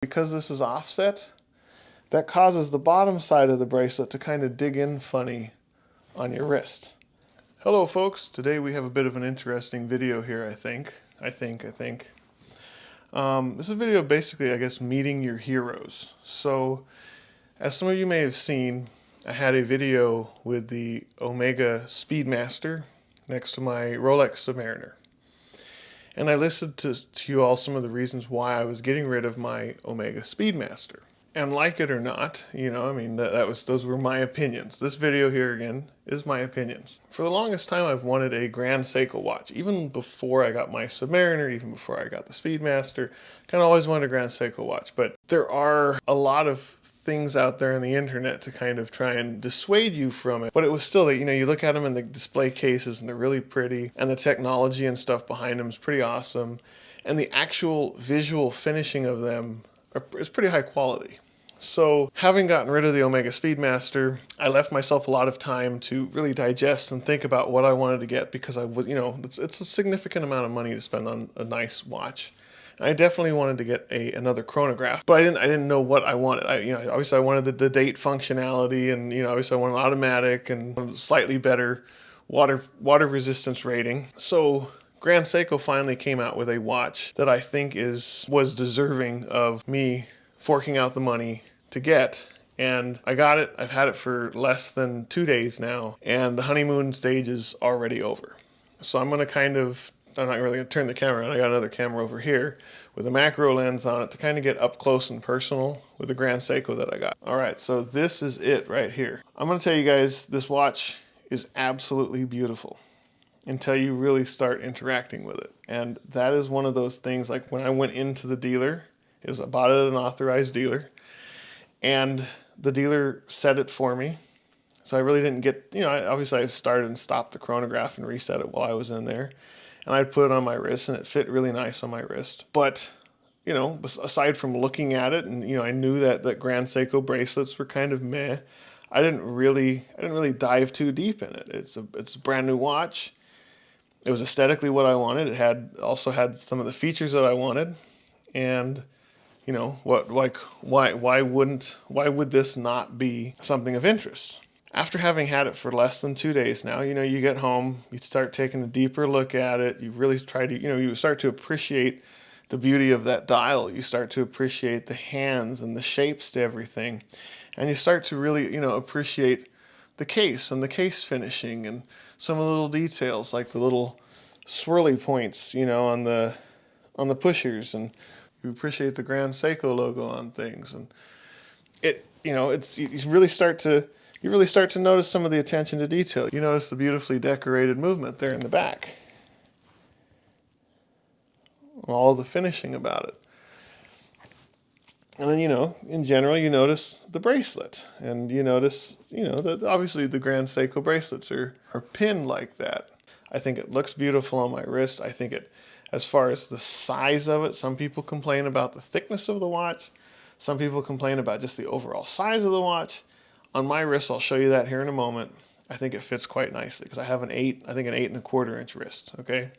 Because this is offset, that causes the bottom side of the bracelet to kind of dig in funny on your wrist. Hello folks, today we have a bit of an interesting video here, I think. This is a video basically, I guess, meeting your heroes. So, as some of you may have seen, I had a video with the Omega Speedmaster next to my Rolex Submariner. And I listed to you all some of the reasons why I was getting rid of my Omega Speedmaster. And like it or not, you know, I mean, those were my opinions. This video here, again, is my opinions. For the longest time, I've wanted a Grand Seiko watch. Even before I got my Submariner, even before I got the Speedmaster, kind of always wanted a Grand Seiko watch. But there are a lot of things out there on the internet to kind of try and dissuade you from it. But it was still that, you know, you look at them in the display cases and they're really pretty, and the technology and stuff behind them is pretty awesome, and the actual visual finishing of them is pretty high quality. So having gotten rid of the Omega Speedmaster, I left myself a lot of time to really digest and think about what I wanted to get, because I was, you know, it's a significant amount of money to spend on a nice watch. I definitely wanted to get another chronograph, but I didn't know what I wanted. Obviously I wanted the date functionality, and obviously I wanted an automatic and slightly better water resistance rating. So Grand Seiko finally came out with a watch that I think was deserving of me forking out the money to get. And I got it. I've had it for less than 2 days now, and the honeymoon stage is already over. So I'm not really going to turn the camera on. I got another camera over here with a macro lens on it to kind of get up close and personal with the Grand Seiko that I got. All right, so this is it right here. I'm going to tell you guys, this watch is absolutely beautiful until you really start interacting with it. And that is one of those things, like when I went into the dealer, I bought it at an authorized dealer, and the dealer set it for me. So I really didn't get, obviously I started and stopped the chronograph and reset it while I was in there. And I'd put it on my wrist, and it fit really nice on my wrist. But, aside from looking at it, and, I knew that Grand Seiko bracelets were kind of meh, I didn't really dive too deep in it. It's a brand new watch. It was aesthetically what I wanted. It also had some of the features that I wanted. And, why would this not be something of interest? After having had it for less than 2 days now, you get home, you start taking a deeper look at it, you really try to, you start to appreciate the beauty of that dial, you start to appreciate the hands and the shapes to everything, and you start to really, appreciate the case and the case finishing and some of the little details, like the little swirly points, on the pushers, and you appreciate the Grand Seiko logo on things, and you really start to notice some of the attention to detail. You notice the beautifully decorated movement there in the back. All the finishing about it. And then, in general, you notice the bracelet. And you notice, that obviously the Grand Seiko bracelets are pinned like that. I think it looks beautiful on my wrist. I think as far as the size of it, some people complain about the thickness of the watch. Some people complain about just the overall size of the watch. On my wrist, I'll show you that here in a moment. I think it fits quite nicely because I have an 8.25 inch wrist, okay?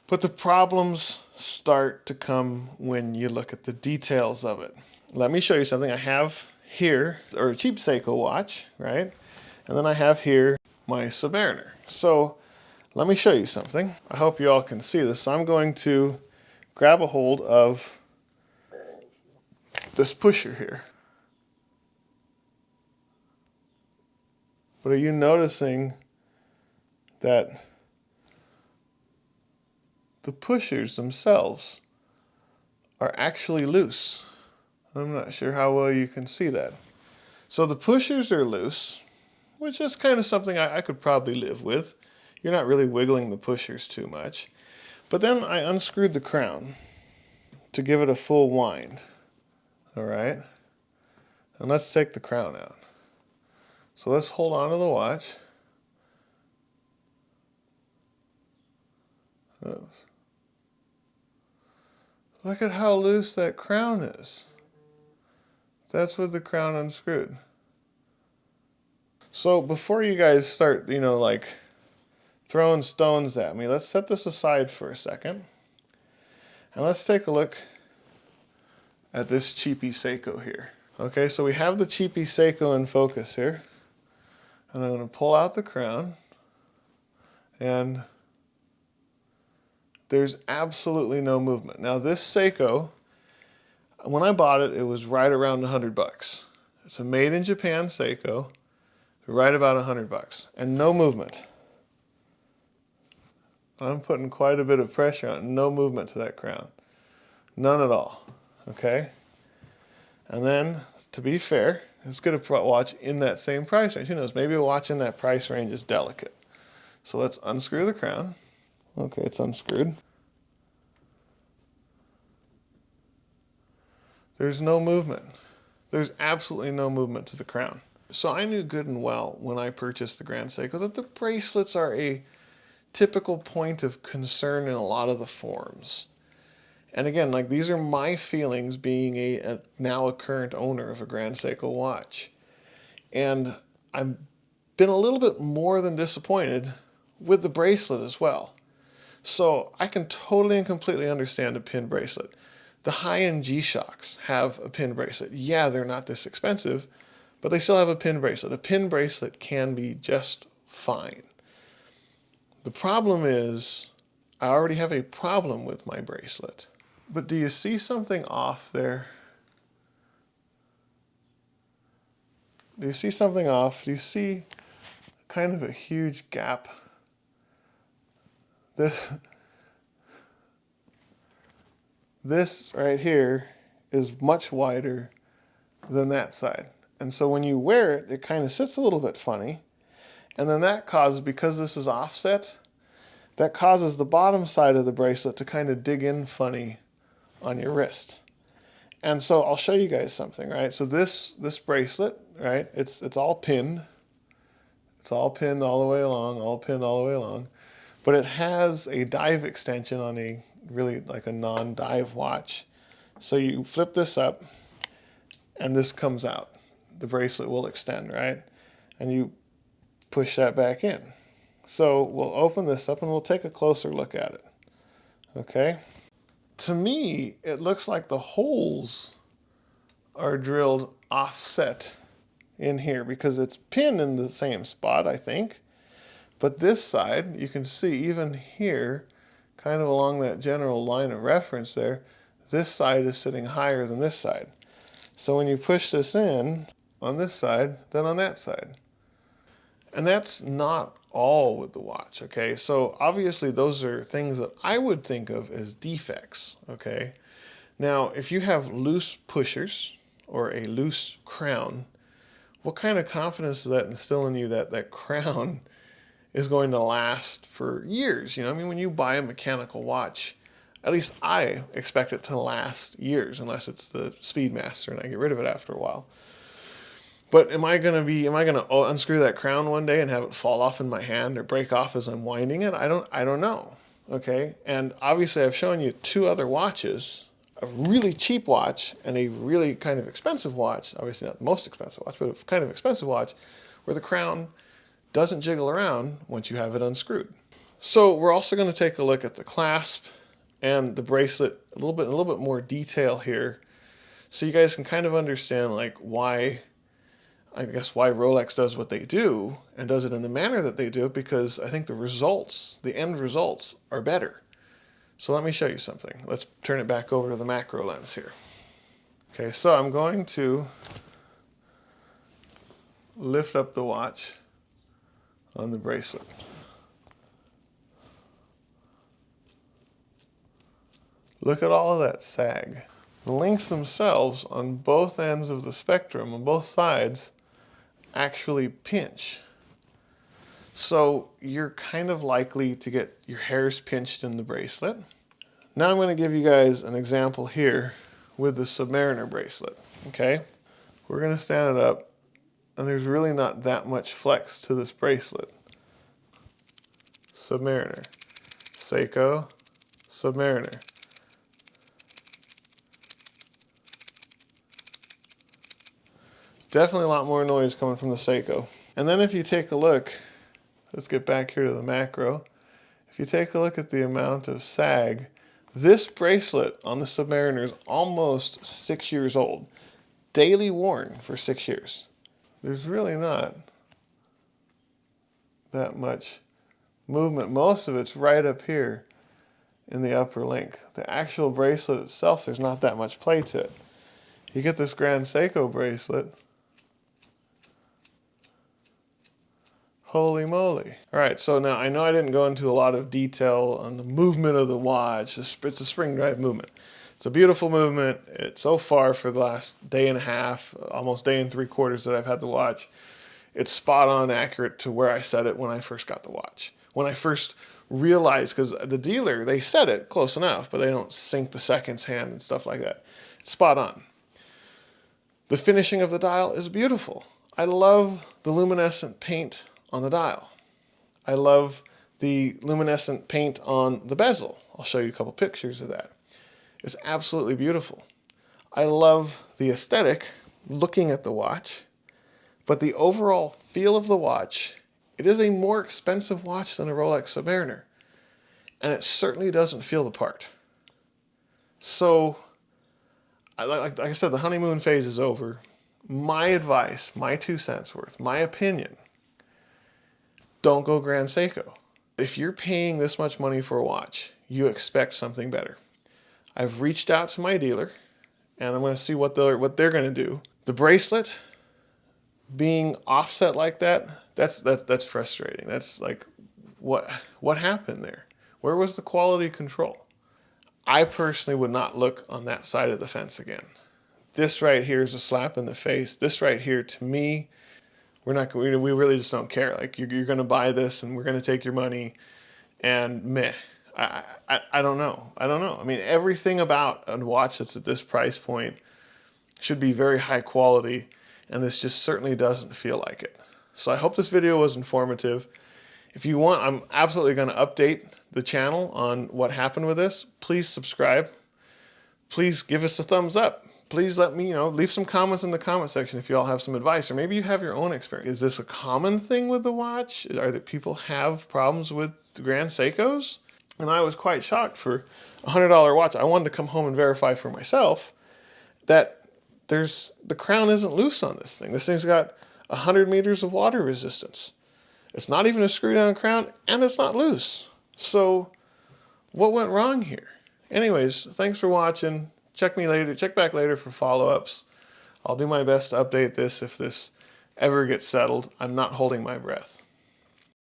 But the problems start to come when you look at the details of it. Let me show you something I have here, or a cheap Seiko watch, right? And then I have here my Submariner. So let me show you something. I hope you all can see this. So I'm going to grab a hold of this pusher here. But are you noticing that the pushers themselves are actually loose? I'm not sure how well you can see that. So the pushers are loose, which is kind of something I could probably live with. You're not really wiggling the pushers too much. But then I unscrewed the crown to give it a full wind. All right? And let's take the crown out. So let's hold on to the watch. Oops. Look at how loose that crown is. That's with the crown unscrewed. So before you guys start, like throwing stones at me, let's set this aside for a second. And let's take a look at this cheapy Seiko here. Okay, so we have the cheapy Seiko in focus here. And I'm going to pull out the crown. And there's absolutely no movement. Now this Seiko, when I bought it, it was right around $100. It's a made in Japan Seiko, right about $100, and no movement. I'm putting quite a bit of pressure on it. No movement to that crown. None at all. Okay? And then, to be fair, let's get a watch in that same price range. Who knows? Maybe a watch in that price range is delicate. So let's unscrew the crown. Okay, it's unscrewed. There's no movement. There's absolutely no movement to the crown. So I knew good and well when I purchased the Grand Seiko that the bracelets are a typical point of concern in a lot of the forums. And again, like, these are my feelings being now a current owner of a Grand Seiko watch. And I've been a little bit more than disappointed with the bracelet as well. So I can totally and completely understand a pin bracelet. The high-end G-Shocks have a pin bracelet. Yeah, they're not this expensive, but they still have a pin bracelet. A pin bracelet can be just fine. The problem is, I already have a problem with my bracelet. But do you see something off there? Do you see something off? Do you see kind of a huge gap? This right here is much wider than that side. And so when you wear it, it kind of sits a little bit funny. And then that causes, because this is offset, that causes the bottom side of the bracelet to kind of dig in funny on your wrist. And so I'll show you guys something, right? So this bracelet, right, it's all pinned. It's all pinned all the way along, all pinned all the way along. But it has a dive extension on a really like a non-dive watch. So you flip this up and this comes out. The bracelet will extend, right? And you push that back in. So we'll open this up and we'll take a closer look at it. Okay? To me, it looks like the holes are drilled offset in here because it's pinned in the same spot, I think. But this side, you can see even here, kind of along that general line of reference there, this side is sitting higher than this side. So when you push this in on this side, then on that side. And that's not all with the watch, okay? So obviously those are things that I would think of as defects, okay? Now, if you have loose pushers or a loose crown, what kind of confidence does that instill in you that that crown is going to last for years? You know, I mean, when you buy a mechanical watch, at least I expect it to last years, unless it's the Speedmaster and I get rid of it after a while. But am I gonna unscrew that crown one day and have it fall off in my hand or break off as I'm winding it? I don't know. Okay, and obviously I've shown you two other watches, a really cheap watch and a really kind of expensive watch. Obviously not the most expensive watch, but a kind of expensive watch, where the crown doesn't jiggle around once you have it unscrewed. So we're also going to take a look at the clasp and the bracelet a little bit more detail here, so you guys can kind of understand like why Rolex does what they do and does it in the manner that they do, because I think the end results are better. So let me show you something. Let's turn it back over to the macro lens here. Okay, so I'm going to lift up the watch on the bracelet. Look at all of that sag. The links themselves on both ends of the spectrum, on both sides, actually pinch. So you're kind of likely to get your hairs pinched in the bracelet. Now I'm going to give you guys an example here with the Submariner bracelet. Okay, we're going to stand it up, and there's really not that much flex to this bracelet. Submariner, Seiko, Submariner. Definitely a lot more noise coming from the Seiko. And then if you take a look, let's get back here to the macro. If you take a look at the amount of sag This bracelet on the Submariner is almost 6 years old. Daily worn for 6 years. There's really not that much movement. Most of it's right up here in the upper link. The actual bracelet itself, there's not that much play to it. You get this Grand Seiko bracelet. Holy moly. All right, so now I know I didn't go into a lot of detail on the movement of the watch. It's a spring drive movement. It's a beautiful movement. It's so far for the last day and a half, almost day and 3/4 that I've had the watch. It's spot on accurate to where I set it when I first got the watch. When I first realized, because the dealer, they set it close enough, but they don't sync the seconds hand and stuff like that. It's spot on. The finishing of the dial is beautiful. I love the luminescent paint on the dial. I love the luminescent paint on the bezel. I'll show you a couple pictures of that. It's absolutely beautiful. I love the aesthetic looking at the watch, but the overall feel of the watch, it is a more expensive watch than a Rolex Submariner, and it certainly doesn't feel the part. So, like I said, the honeymoon phase is over. My advice, my 2 cents worth, my opinion, don't go Grand Seiko. If you're paying this much money for a watch, you expect something better. I've reached out to my dealer, and I'm going to see what they're going to do. The bracelet being offset like that, that's frustrating. That's like, what happened there? Where was the quality control? I personally would not look on that side of the fence again. This right here is a slap in the face. This right here, to me, we really just don't care. Like, you're going to buy this and we're going to take your money, and meh. I don't know. I don't know. I mean, everything about a watch that's at this price point should be very high quality, and this just certainly doesn't feel like it. So I hope this video was informative. If you want, I'm absolutely going to update the channel on what happened with this. Please subscribe. Please give us a thumbs up. Please let me, leave some comments in the comment section if you all have some advice, or maybe you have your own experience. Is this a common thing with the watch? Are there people have problems with the Grand Seikos? And I was quite shocked for a $100 watch. I wanted to come home and verify for myself that the crown isn't loose on this thing. This thing's got 100 meters of water resistance. It's not even a screw down crown, and it's not loose. So what went wrong here? Anyways, thanks for watching. Check back later for follow-ups. I'll do my best to update this if this ever gets settled. I'm not holding my breath.